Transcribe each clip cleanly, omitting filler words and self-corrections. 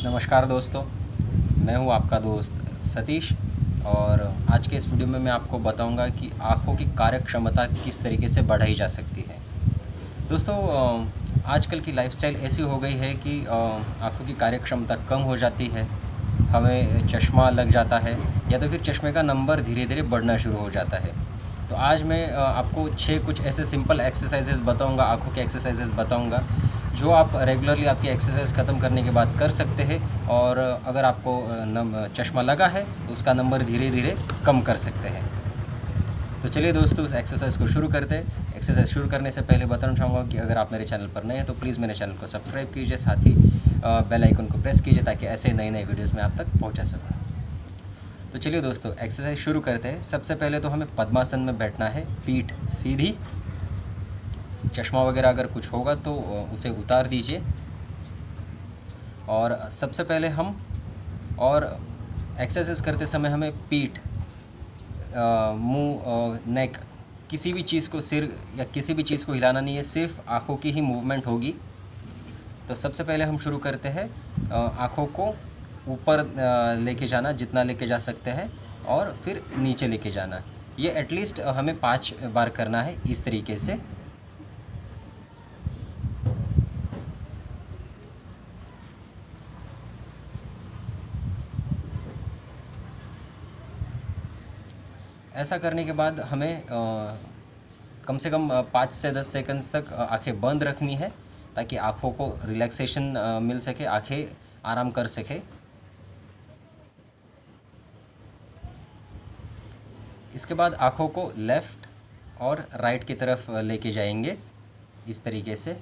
नमस्कार दोस्तों, मैं हूं आपका दोस्त सतीश। और आज के इस वीडियो में मैं आपको बताऊंगा कि आँखों की कार्यक्षमता किस तरीके से बढ़ाई जा सकती है। दोस्तों, आजकल की लाइफस्टाइल ऐसी हो गई है कि आँखों की कार्यक्षमता कम हो जाती है, हमें चश्मा लग जाता है या तो फिर चश्मे का नंबर धीरे धीरे बढ़ना शुरू हो जाता है। तो आज मैं आपको 6 कुछ ऐसे सिंपल एक्सरसाइजेस बताऊंगा, आँखों के एक्सरसाइजेस बताऊंगा, जो आप रेगुलरली आपकी एक्सरसाइज ख़त्म करने के बाद कर सकते हैं। और अगर आपको चश्मा लगा है तो उसका नंबर धीरे धीरे कम कर सकते हैं। तो चलिए दोस्तों, इस एक्सरसाइज को शुरू करते हैं। एक्सरसाइज शुरू करने से पहले बताना चाहूँगा कि अगर आप मेरे चैनल पर नए हैं तो प्लीज़ मेरे चैनल को सब्सक्राइब कीजिए, साथ ही बेल आइकन को प्रेस कीजिए ताकि ऐसे नए नए वीडियोज़ मैं आप तक पहुँचा सकूँ। तो चलिए दोस्तों, एक्सरसाइज शुरू करते हैं। सबसे पहले तो हमें पद्मासन में बैठना है, पीठ सीधी। चश्मा वगैरह अगर कुछ होगा तो उसे उतार दीजिए। और सबसे पहले हम और एक्सरसाइज करते समय हमें पीठ, मुंह, नेक, किसी भी चीज़ को, सिर या किसी भी चीज़ को हिलाना नहीं है, सिर्फ आँखों की ही मूवमेंट होगी। तो सबसे पहले हम शुरू करते हैं, आँखों को ऊपर लेके जाना जितना लेके जा सकते हैं और फिर नीचे लेके जाना। ये एटलीस्ट हमें 5 बार करना है इस तरीके से। ऐसा करने के बाद हमें कम से कम 5 से 10 सेकंड्स तक आंखें बंद रखनी है ताकि आँखों को रिलैक्सेशन मिल सके, आंखें आराम कर सके। इसके बाद आँखों को लेफ़्ट और राइट की तरफ लेके जाएंगे इस तरीके से।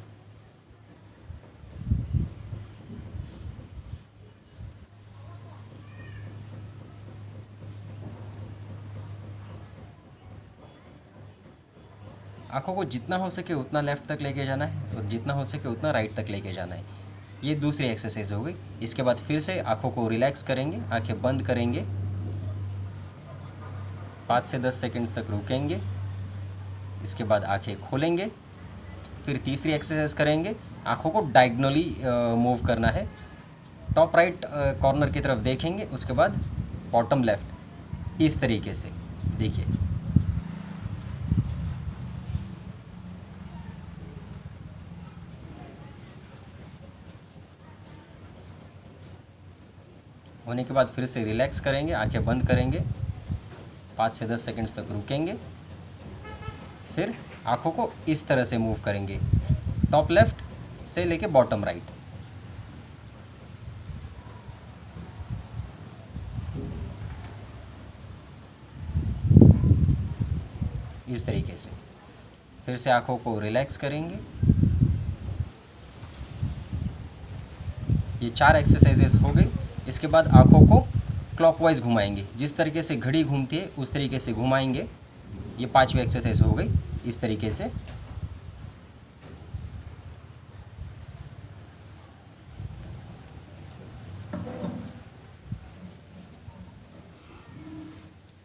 आँखों को जितना हो सके उतना लेफ़्ट तक लेके जाना है और जितना हो सके उतना राइट तक लेके जाना है। ये दूसरी एक्सरसाइज हो गई। इसके बाद फिर से आँखों को रिलैक्स करेंगे, आँखें बंद करेंगे, 5 से 10 सेकंड्स तक रुकेंगे। इसके बाद आँखें खोलेंगे। फिर तीसरी एक्सरसाइज करेंगे, आँखों को डायगोनली मूव करना है। टॉप राइट कॉर्नर की तरफ देखेंगे, उसके बाद बॉटम लेफ़्ट, इस तरीके से। देखिए, होने के बाद फिर से रिलैक्स करेंगे, आंखें बंद करेंगे, 5 से 10 सेकंड्स तक रुकेंगे। फिर आंखों को इस तरह से मूव करेंगे, टॉप लेफ़्ट से लेके बॉटम राइट। इस तरीके से फिर से आंखों को रिलैक्स करेंगे। ये 4 एक्सरसाइजेस हो गई। इसके बाद आंखों को क्लॉकवाइज घुमाएंगे, जिस तरीके से घड़ी घूमती है उस तरीके से घुमाएंगे। ये 5वीं एक्सरसाइज हो गई इस तरीके से।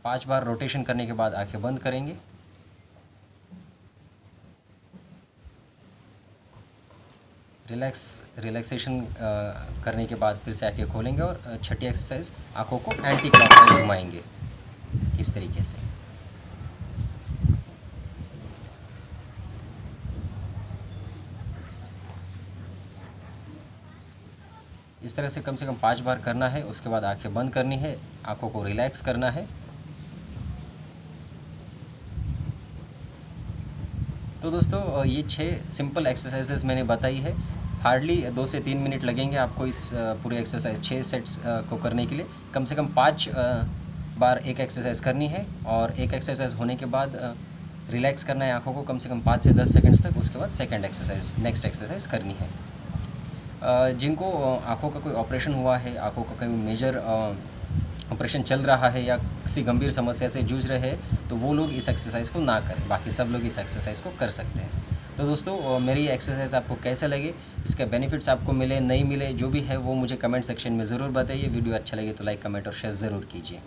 पाँच बार रोटेशन करने के बाद आंखें बंद करेंगे। रिलैक्सेशन करने के बाद फिर से आंखें खोलेंगे और छठी एक्सरसाइज, आंखों को एंटी क्लॉकवाइज घुमाएंगे इस तरीके से। इस तरह से कम 5 बार करना है। उसके बाद आंखें बंद करनी है, आंखों को रिलैक्स करना है। तो दोस्तों, ये 6 सिंपल एक्सरसाइजेस मैंने बताई है। हार्डली 2 से 3 मिनट लगेंगे आपको इस पूरे एक्सरसाइज 6 सेट्स को करने के लिए। कम से कम 5 बार एक एक्सरसाइज करनी है और एक एक्सरसाइज होने के बाद रिलैक्स करना है आंखों को कम से कम 5 से 10 सेकंड्स तक। उसके बाद सेकंड एक्सरसाइज, नेक्स्ट एक्सरसाइज करनी है। जिनको आंखों का कोई ऑपरेशन हुआ है, आंखों का कोई मेजर ऑपरेशन चल रहा है या किसी गंभीर समस्या से जूझ रहे हैं, तो वो लोग इस एक्सरसाइज को ना करें, बाकी सब लोग इस एक्सरसाइज को कर सकते हैं। तो दोस्तों, मेरी एक्सरसाइज आपको कैसे लगे, इसके बेनिफिट्स आपको मिले नहीं मिले, जो भी है वो मुझे कमेंट सेक्शन में ज़रूर बताइए। वीडियो अच्छा लगे तो लाइक, कमेंट और शेयर ज़रूर कीजिए।